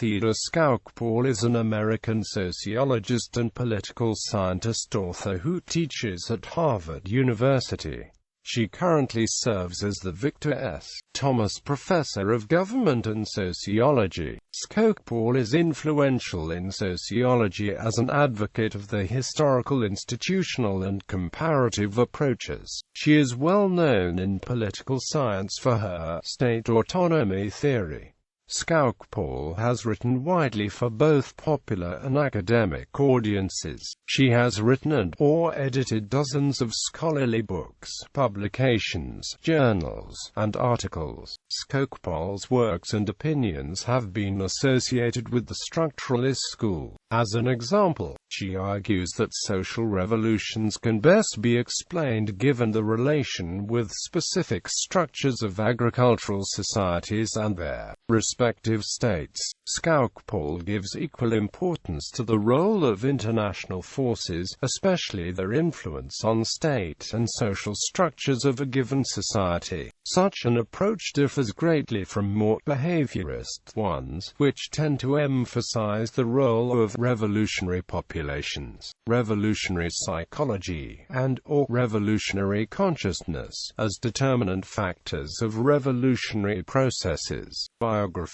Theda Skocpol is an American sociologist and political scientist author who teaches at Harvard University. She currently serves as the Victor S. Thomas Professor of Government and Sociology. Skocpol is influential in sociology as an advocate of the historical, institutional, and comparative approaches. She is well known in political science for her state autonomy theory. Skocpol has written widely for both popular and academic audiences. She has written and/or edited dozens of scholarly books, publications, journals, and articles. Skocpol's works and opinions have been associated with the structuralist school. As an example, she argues that social revolutions can best be explained given the relation with specific structures of agricultural societies and their respective states. Skocpol gives equal importance to the role of international forces, especially their influence on state and social structures of a given society. Such an approach differs greatly from more behaviorist ones, which tend to emphasize the role of revolutionary populations, revolutionary psychology, and/or revolutionary consciousness as determinant factors of revolutionary processes. Biography.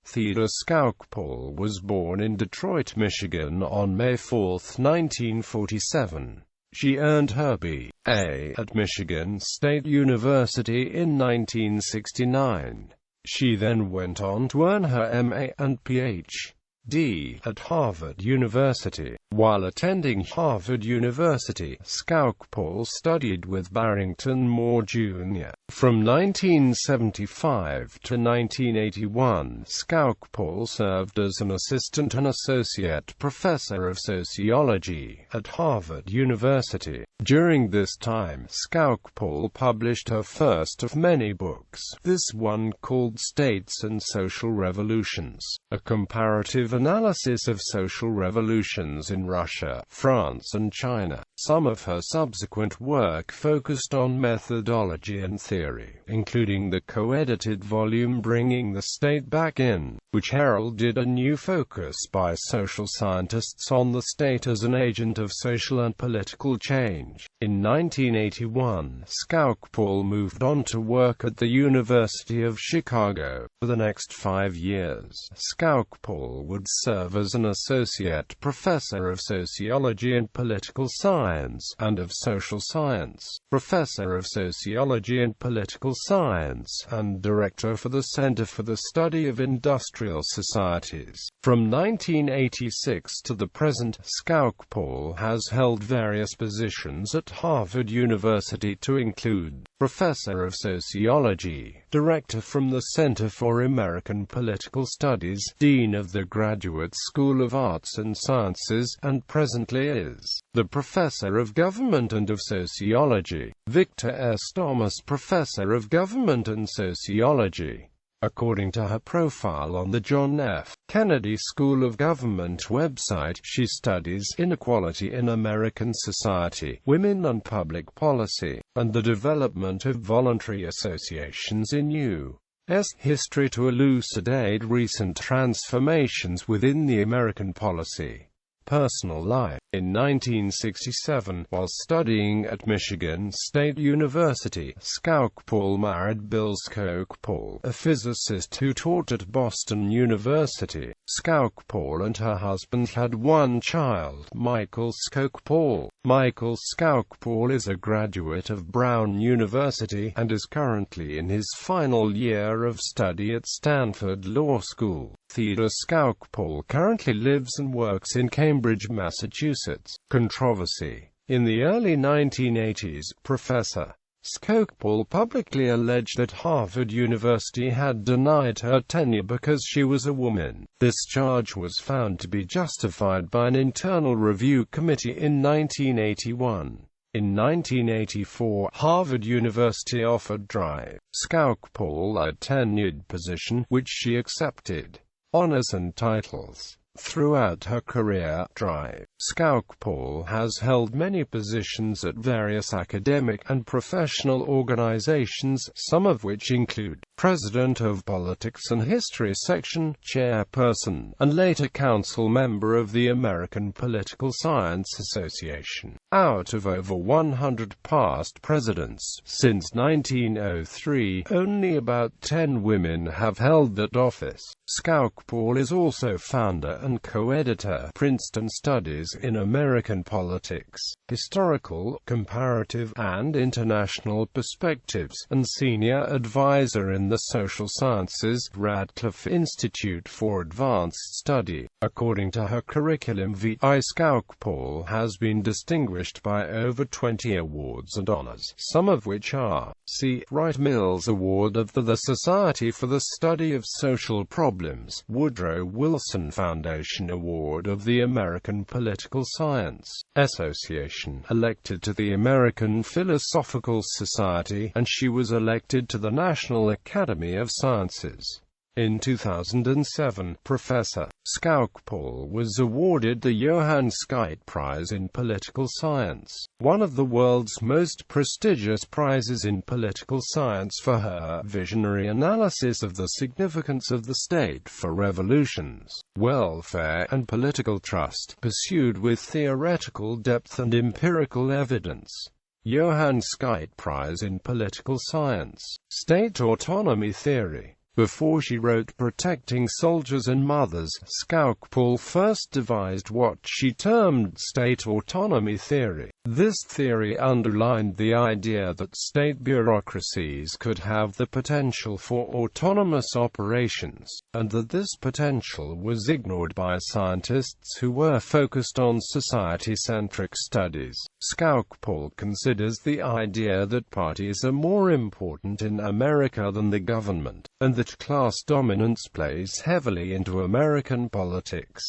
Theda Skocpol was born in Detroit, Michigan on May 4, 1947. She earned her B.A. at Michigan State University in 1969. She then went on to earn her M.A. and Ph.D. at Harvard University. While attending Harvard University, Skocpol studied with Barrington Moore, Jr. From 1975 to 1981, Skocpol served as an assistant and associate professor of sociology at Harvard University. During this time, Skocpol published her first of many books, this one called States and Social Revolutions, a comparative analysis of social revolutions in Russia, France and China. Some of her subsequent work focused on methodology and theory, including the co-edited volume Bringing the State Back In, which heralded a new focus by social scientists on the state as an agent of social and political change. In 1981, Skocpol moved on to work at the University of Chicago. For the next 5 years, Skocpol would serve as an associate professor of sociology and political science, and of social science, professor of sociology and political science, and director for the Center for the Study of Industrial Societies. From 1986 to the present, Skocpol has held various positions at Harvard University to include Professor of Sociology, Director from the Center for American Political Studies, Dean of the Graduate School of Arts and Sciences, and presently is the Professor of Government and of Sociology. Victor S.Thomas Professor of Government and Sociology. According to her profile on the John F. Kennedy School of Government website, she studies inequality in American society, women and public policy, and the development of voluntary associations in U.S. history to elucidate recent transformations within the American policy. Personal life. In 1967, while studying at Michigan State University, Skocpol married Bill Skocpol, a physicist who taught at Boston University. Skocpol and her husband had one child, Michael Skocpol. Michael Skocpol is a graduate of Brown University, and is currently in his final year of study at Stanford Law School. Theda Skocpol currently lives and works in Cambridge, Massachusetts. Controversy. In the early 1980s, Professor Skocpol publicly alleged that Harvard University had denied her tenure because she was a woman. This charge was found to be justified by an internal review committee in 1981. In 1984, Harvard University offered Skocpol a tenured position, which she accepted. Honors and titles. Throughout her career, Skocpol has held many positions at various academic and professional organizations, some of which include President of Politics and History Section, Chairperson, and later Council Member of the American Political Science Association. Out of over 100 past presidents since 1903, only about 10 women have held that office. Skocpol is also founder and co-editor, Princeton Studies in American Politics, Historical, Comparative, and International Perspectives, and senior advisor in the Social Sciences, Radcliffe Institute for Advanced Study. According to her curriculum vitae, Skocpol has been distinguished by over 20 awards and honors, some of which are C. Wright Mills Award of the Society for the Study of Social Problems, Woodrow Wilson Foundation Award of the American Political Science Association, elected to the American Philosophical Society, and she was elected to the National Academy of Sciences. In 2007, Professor Skocpol was awarded the Johann Skytte Prize in Political Science, one of the world's most prestigious prizes in political science, for her visionary analysis of the significance of the state for revolutions, welfare, and political trust, pursued with theoretical depth and empirical evidence. Johann Skytte Prize in Political Science. State autonomy theory. Before she wrote Protecting Soldiers and Mothers, Skocpol first devised what she termed state autonomy theory. This theory underlined the idea that state bureaucracies could have the potential for autonomous operations, and that this potential was ignored by scientists who were focused on society-centric studies. Skocpol considers the idea that parties are more important in America than the government, and that class dominance plays heavily into American politics.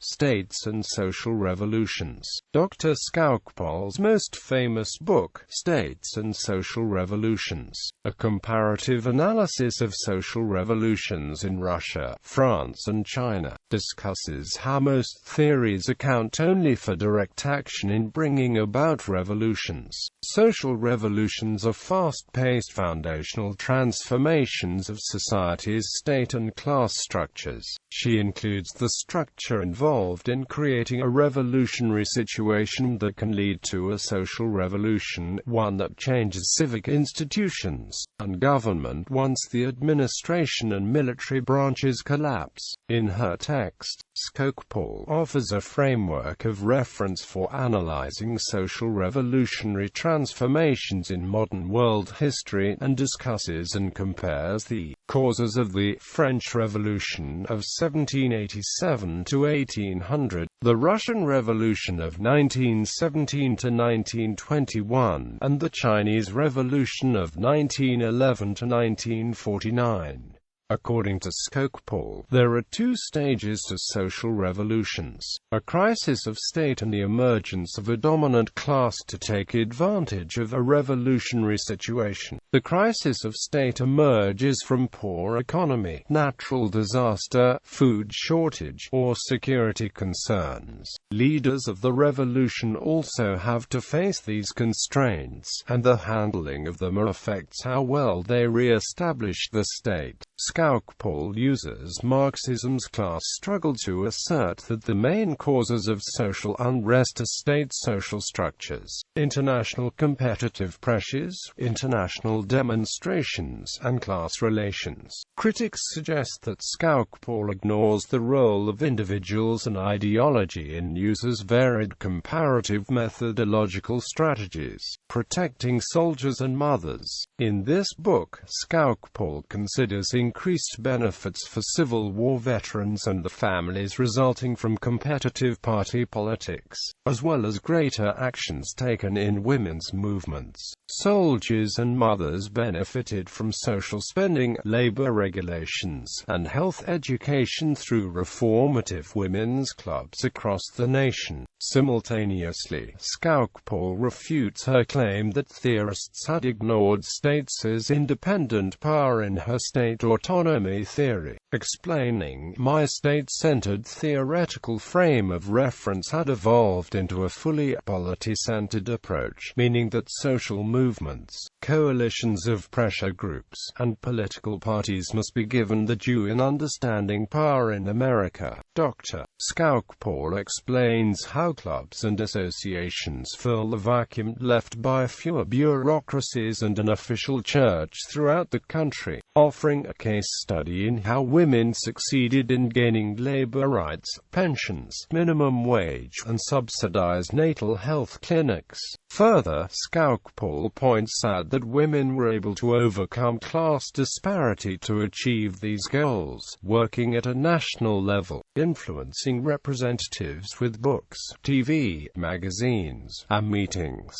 States and Social Revolutions. Dr. Skocpol's most famous book, States and Social Revolutions, a comparative analysis of social revolutions in Russia, France and China, discusses how most theories account only for direct action in bringing about revolutions. Social revolutions are fast-paced foundational transformations of society's state and class structures. She includes the structure involved in creating a revolutionary situation that can lead to a social revolution, one that changes civic institutions and government once the administration and military branches collapse. In her text, Skocpol offers a framework of reference for analyzing social revolutionary transformations in modern world history, and discusses and compares the causes of the French Revolution of 1787 to 1800, the Russian Revolution of 1917 to 1921, and the Chinese Revolution of 1911 to 1949. According to Skocpol, there are two stages to social revolutions: a crisis of state and the emergence of a dominant class to take advantage of a revolutionary situation. The crisis of state emerges from poor economy, natural disaster, food shortage, or security concerns. Leaders of the revolution also have to face these constraints, and the handling of them affects how well they re-establish the state. Skocpol uses Marxism's class struggle to assert that the main causes of social unrest are state social structures, international competitive pressures, international demonstrations, and class relations. Critics suggest that Skocpol ignores the role of individuals and ideology and uses varied comparative methodological strategies. Protecting Soldiers and Mothers. In this book, Skocpol considers increased benefits for Civil War veterans and the families resulting from competitive party politics, as well as greater actions taken in women's movements. Soldiers and mothers benefited from social spending, labor regulations, and health education through reformative women's clubs across the nation. Simultaneously, Skocpol refutes her claim that theorists had ignored states as independent power in her state autonomy autonomy theory, explaining my state-centered theoretical frame of reference had evolved into a fully polity-centered approach, meaning that social movements, coalitions of pressure groups, and political parties must be given the due in understanding power in America. Dr. Skocpol explains how clubs and associations fill the vacuum left by fewer bureaucracies and an official church throughout the country, offering a case study in how women succeeded in gaining labor rights, pensions, minimum wage, and subsidized natal health clinics. Further, Skocpol points out that women were able to overcome class disparity to achieve these goals, working at a national level, influencing representatives with books, TV, magazines, and meetings.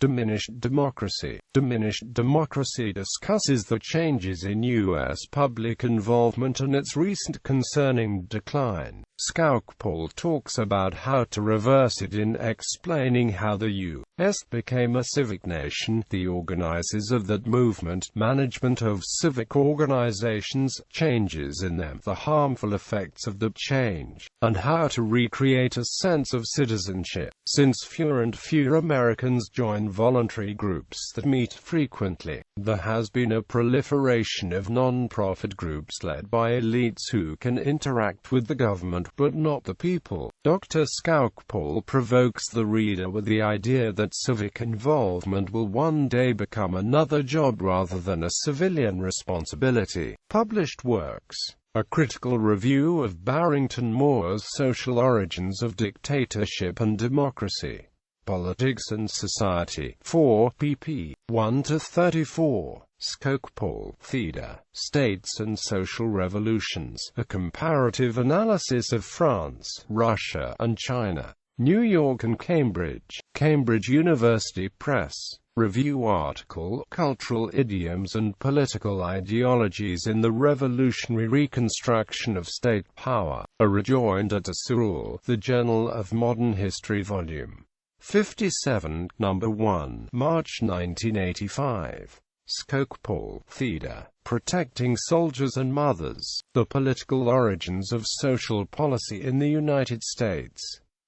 Diminished democracy. Diminished democracy discusses the changes in U.S. public involvement and its recent concerning decline. Skocpol talks about how to reverse it in explaining how the U.S. became a civic nation, the organizers of that movement, management of civic organizations, changes in them, the harmful effects of the change, and how to recreate a sense of citizenship. Since fewer and fewer Americans join voluntary groups that meet frequently, there has been a proliferation of non-profit groups led by elites who can interact with the government but not the people. Dr. Skocpol provokes the reader with the idea that civic involvement will one day become another job rather than a civilian responsibility. Published works: A Critical Review of Barrington Moore's Social Origins of Dictatorship and Democracy. Politics and Society. 4 pp. 1-34. Skocpol, Theda. States and Social Revolutions. A Comparative Analysis of France, Russia, and China. New York and Cambridge. Cambridge University Press. Review article, Cultural Idioms and Political Ideologies in the Revolutionary Reconstruction of State Power. A rejoinder to Sewell, The Journal of Modern History Volume 57, No. 1, March 1985. Skocpol, Theda. Protecting Soldiers and Mothers. The Political Origins of Social Policy in the United States.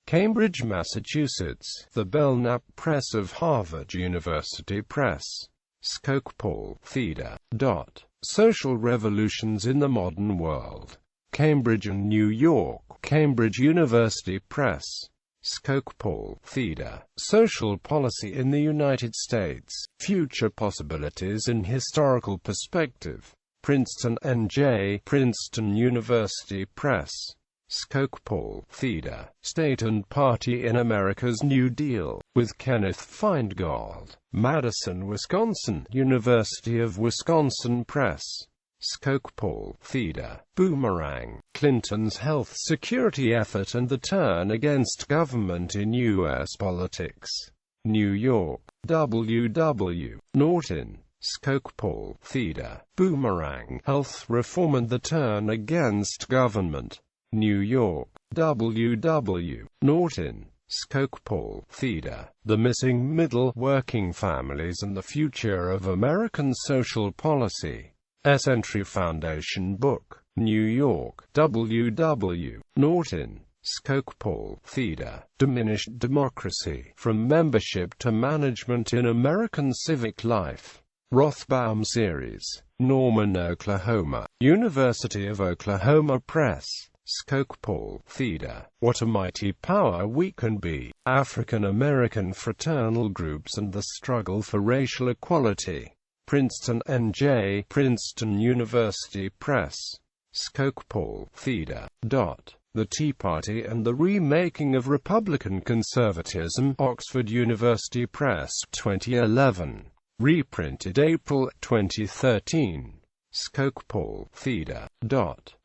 Cambridge, Massachusetts. The Belknap Press of Harvard University Press. Skocpol, Theda. Social Revolutions in the Modern World. Cambridge and New York. Cambridge University Press. Skocpol, Theda. Social Policy in the United States. Future Possibilities in Historical Perspective. Princeton, N.J. Princeton University Press. Skocpol, Theda. State and Party in America's New Deal, with Kenneth Feingold. Madison, Wisconsin, University of Wisconsin Press. Skocpol, Theda. Boomerang. Clinton's Health Security Effort and the Turn Against Government in U.S. Politics. New York. W. Norton. Skocpol, Theda. Boomerang. Health Reform and the Turn Against Government. New York. W. Norton. Skocpol, Theda. The Missing Middle, Working Families and the Future of American Social Policy. Century Foundation Book. New York. W. Norton. Skocpol, Theda. Diminished Democracy, From Membership to Management in American Civic Life. Rothbaum Series. Norman, Oklahoma. University of Oklahoma Press. Skocpol, Theda. What a Mighty Power We Can Be. African American Fraternal Groups and the Struggle for Racial Equality. Princeton, N.J. Princeton University Press. Skocpol, Theda. The Tea Party and the Remaking of Republican Conservatism. Oxford University Press, 2011. Reprinted April 2013. Skocpol, Theda.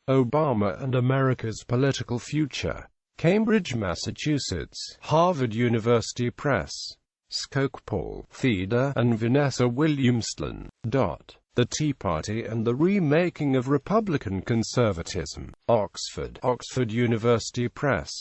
Obama and America's Political Future. Cambridge, Massachusetts. Harvard University Press. Skocpol, Theda and Vanessa Williamston. The Tea Party and the Remaking of Republican Conservatism. Oxford University Press.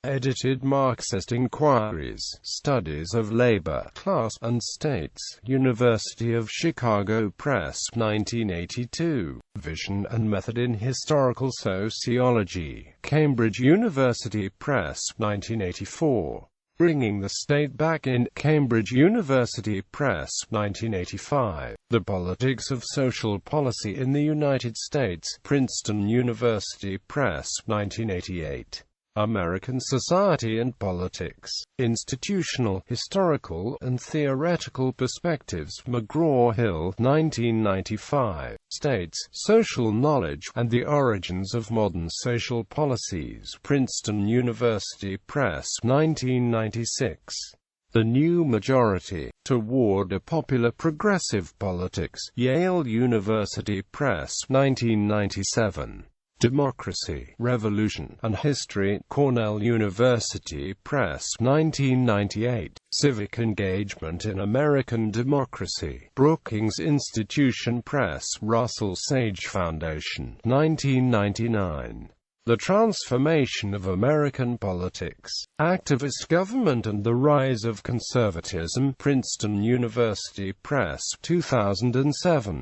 Edited Marxist Inquiries, Studies of Labor, Class, and States, University of Chicago Press, 1982. Vision and Method in Historical Sociology, Cambridge University Press, 1984. Bringing the State Back in, Cambridge University Press, 1985. The Politics of Social Policy in the United States, Princeton University Press, 1988. American Society and Politics, Institutional, Historical, and Theoretical Perspectives, McGraw-Hill, 1995. States, Social Knowledge, and the Origins of Modern Social Policies, Princeton University Press, 1996. The New Majority, Toward a Popular Progressive Politics, Yale University Press, 1997. Democracy, Revolution, and History, Cornell University Press, 1998. Civic Engagement in American Democracy, Brookings Institution Press, Russell Sage Foundation, 1999. The Transformation of American Politics, Activist Government and the Rise of Conservatism, Princeton University Press, 2007.